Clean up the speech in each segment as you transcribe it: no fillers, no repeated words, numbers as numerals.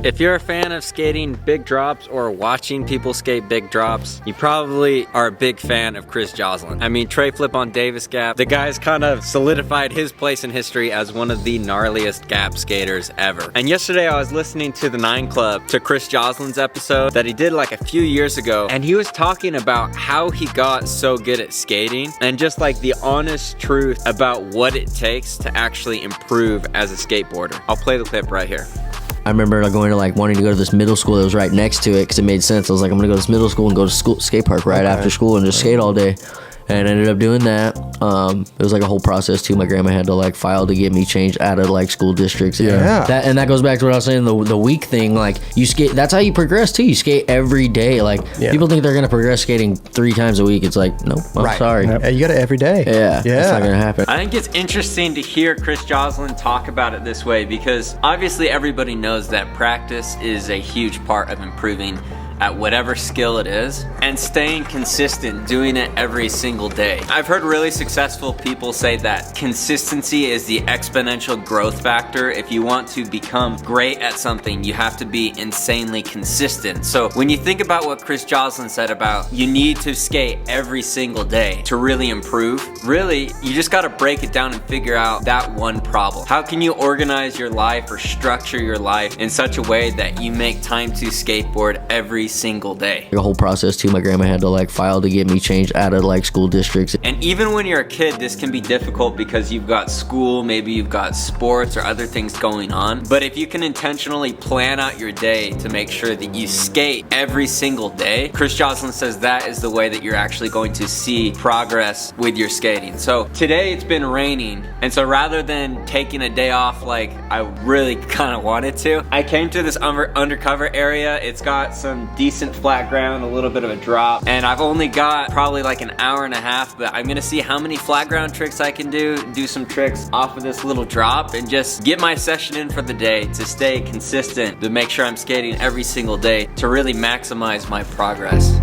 If you're a fan of skating big drops or watching people skate big drops, you probably are a big fan of Chris Joslin. I mean, tray flip on Davis Gap. The guy's kind of solidified his place in history as one of the gnarliest gap skaters ever. And yesterday I was listening to the 9 Club, to Chris Joslin's episode that he did like a few years ago, and he was talking about how he got so good at skating and just like the honest truth about what it takes to actually improve as a skateboarder. I'll play the clip right here. I remember wanting to go to this middle school that was right next to it because it made sense. I was like, I'm gonna go to this middle school and go to skate park right after school and just skate all day. And I ended up doing that. It was like a whole process too. My grandma had to like file to get me changed out of like school districts. Yeah. That goes back to what I was saying, the week thing. Like you skate, that's how you progress too. You skate every day. Like people think they're gonna progress skating 3 times a week. It's like, nope, I'm sorry. Yep. You got it every day. Yeah, that's not gonna happen. I think it's interesting to hear Chris Joslin talk about it this way because obviously everybody knows that practice is a huge part of improving at whatever skill it is and staying consistent, doing it every single day. I've heard really successful people say that consistency is the exponential growth factor. If you want to become great at something, you have to be insanely consistent. So when you think about what Chris Joslin said about you need to skate every single day to really improve, really, you just gotta break it down and figure out that one problem. How can you organize your life or structure your life in such a way that you make time to skateboard every single day? The whole process too. My grandma had to like file to get me changed out of like school districts. And even when you're a kid, this can be difficult because you've got school, maybe you've got sports or other things going on. But if you can intentionally plan out your day to make sure that you skate every single day, Chris Joslin says that is the way that you're actually going to see progress with your skating. So today it's been raining, and so rather than taking a day off like I really kind of wanted to, I came to this undercover area. It's got some decent flat ground, a little bit of a drop, and I've only got probably like an hour and a half, but I'm gonna see how many flat ground tricks I can do some tricks off of this little drop and just get my session in for the day to stay consistent, to make sure I'm skating every single day to really maximize my progress.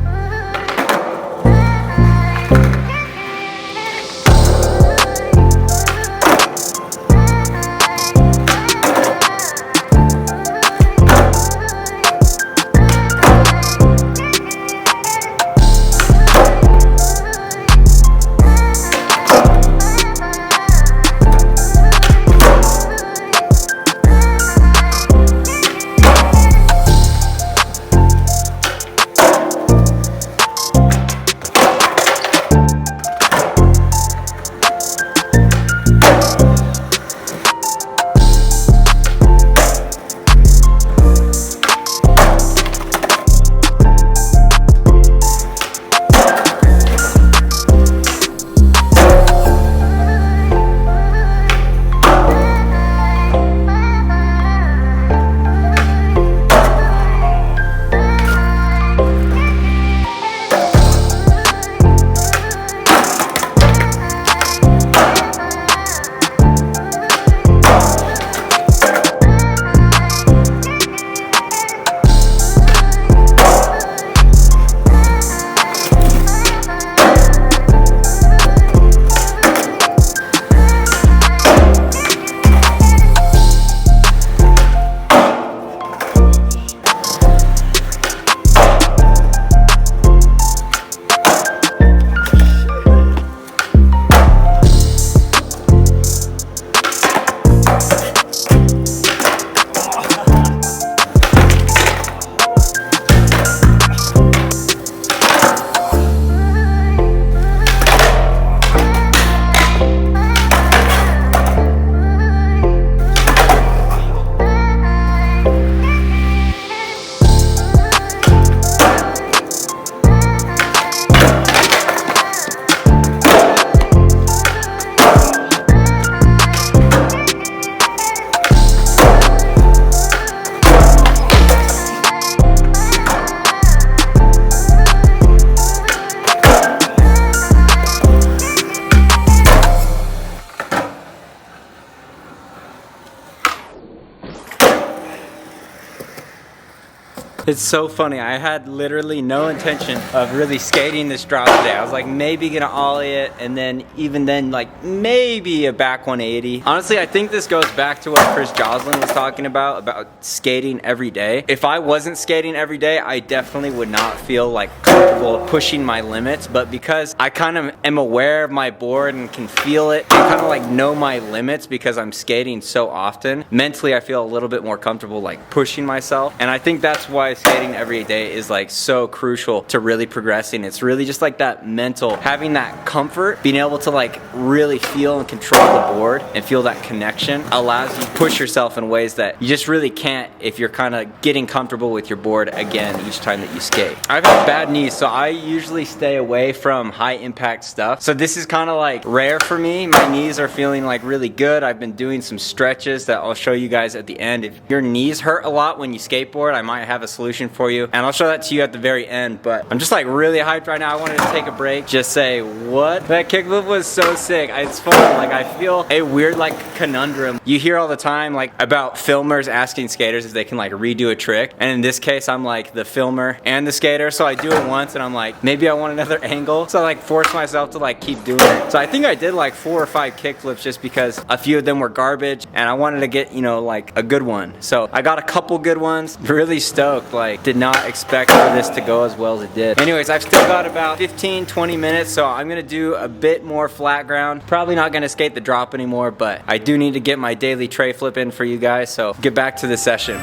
It's so funny. I had literally no intention of really skating this drop today. I was like maybe gonna ollie it, and then even then like maybe a back 180. Honestly, I think this goes back to what Chris Joslin was talking about skating every day. If I wasn't skating every day, I definitely would not feel like comfortable pushing my limits, but because I kind of am aware of my board and can feel it and kind of like know my limits because I'm skating so often, mentally I feel a little bit more comfortable like pushing myself. And I think that's why skating every day is like so crucial to really progressing. It's really just like that mental, having that comfort, being able to like really feel and control the board and feel that connection allows you to push yourself in ways that you just really can't if you're kind of getting comfortable with your board again each time that you skate. I've had bad knees, so I usually stay away from high impact stuff. So this is kind of like rare for me. My knees are feeling like really good. I've been doing some stretches that I'll show you guys at the end. If your knees hurt a lot when you skateboard, I might have a solution for you, and I'll show that to you at the very end. But I'm just like really hyped right now. I wanted to take a break, just say what? That kickflip was so sick. It's fun. Like I feel a weird like conundrum. You hear all the time like about filmers asking skaters if they can like redo a trick, and in this case I'm like the filmer and the skater, so I do it once and I'm like maybe I want another angle, so I like force myself to like keep doing it. So I think I did like 4 or 5 kickflips just because a few of them were garbage and I wanted to get, you know, like a good one. So I got a couple good ones. Really stoked. Like did not expect for this to go as well as it did. Anyways, I've still got about 15-20 minutes, so I'm gonna do a bit more flat ground. Probably not gonna skate the drop anymore, but I do need to get my daily tray flip in for you guys, so get back to the session.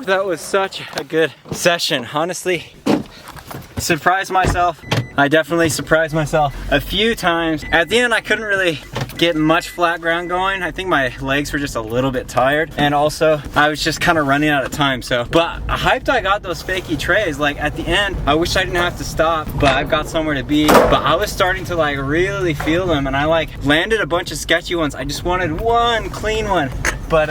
That was such a good session. Honestly, surprised myself. I definitely surprised myself a few times. At the end, I couldn't really get much flat ground going. I think my legs were just a little bit tired, and also I was just kind of running out of time. So, but hyped I got those fakey trays. Like at the end, I wish I didn't have to stop, but I've got somewhere to be. But I was starting to like really feel them, and I like landed a bunch of sketchy ones. I just wanted one clean one, but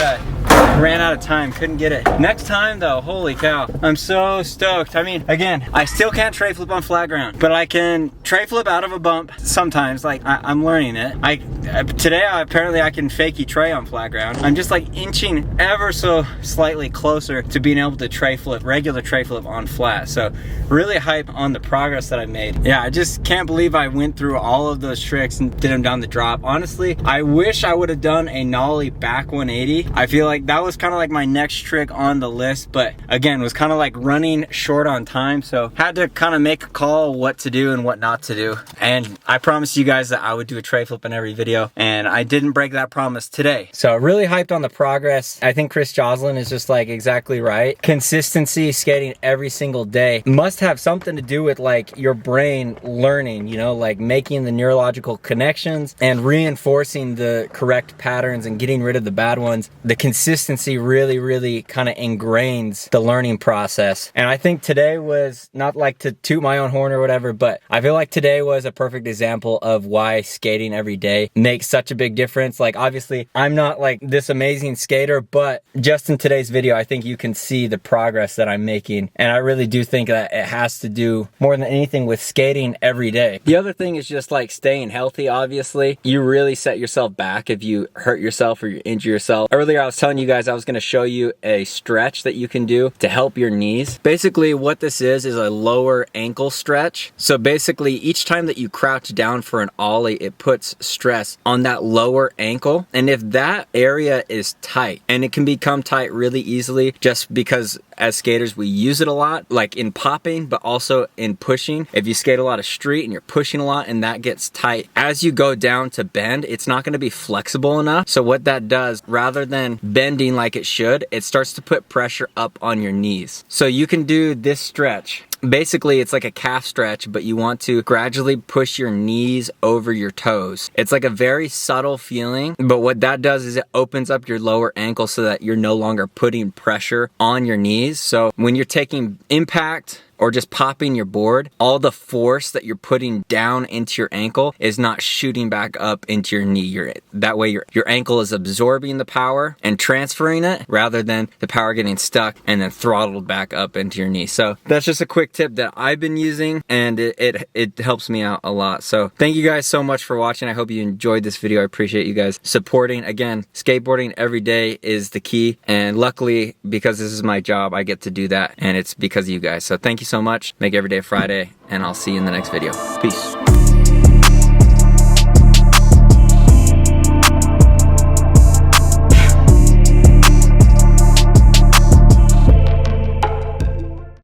ran out of time, couldn't get it. Next time though, holy cow, I'm so stoked. I mean, again, I still can't tray flip on flat ground, but I can tray flip out of a bump sometimes. Like I'm learning it. Today apparently I can fakey tray on flat ground. I'm just like inching ever so slightly closer to being able to tray flip, regular tray flip on flat. So really hype on the progress that I made. Yeah, I just can't believe I went through all of those tricks and did them down the drop. Honestly, I wish I would have done a nollie back 180. I feel like that was kind of like my next trick on the list, but again, was kind of like running short on time, so had to kind of make a call what to do and what not to do. And I promised you guys that I would do a tray flip in every video, and I didn't break that promise today. So really hyped on the progress. I think Chris Joslin is just like exactly right. Consistency, skating every single day must have something to do with like your brain learning, you know, like making the neurological connections and reinforcing the correct patterns and getting rid of the bad ones. The consistency really kind of ingrains the learning process. And I think today was, not like to toot my own horn or whatever, but I feel like today was a perfect example of why skating every day makes such a big difference. Like obviously I'm not like this amazing skater, but just in today's video I think you can see the progress that I'm making, and I really do think that it has to do more than anything with skating every day. The other thing is just like staying healthy. Obviously you really set yourself back if you hurt yourself or you injure yourself. Earlier I was telling you guys I was going to show you a stretch that you can do to help your knees. Basically what this is a lower ankle stretch. So basically each time that you crouch down for an ollie, it puts stress on that lower ankle, and if that area is tight, and it can become tight really easily just because as skaters we use it a lot, like in popping but also in pushing. If you skate a lot of street and you're pushing a lot and that gets tight, as you go down to bend, it's not going to be flexible enough. So what that does, rather than bending like it should, it starts to put pressure up on your knees. So you can do this stretch. basically it's like a calf stretch, but you want to gradually push your knees over your toes. It's like a very subtle feeling, but what that does is it opens up your lower ankle so that you're no longer putting pressure on your knees. So when you're taking impact or just popping your board, all the force that you're putting down into your ankle is not shooting back up into your knee. That way your ankle is absorbing the power and transferring it rather than the power getting stuck and then throttled back up into your knee. So that's just a quick tip that I've been using, and it helps me out a lot. So thank you guys so much for watching. I hope you enjoyed this video. I appreciate you guys supporting. Again, skateboarding every day is the key, and luckily, because this is my job, I get to do that, and it's because of you guys. So thank you so much. Make every day a Friday, and I'll see you in the next video. Peace.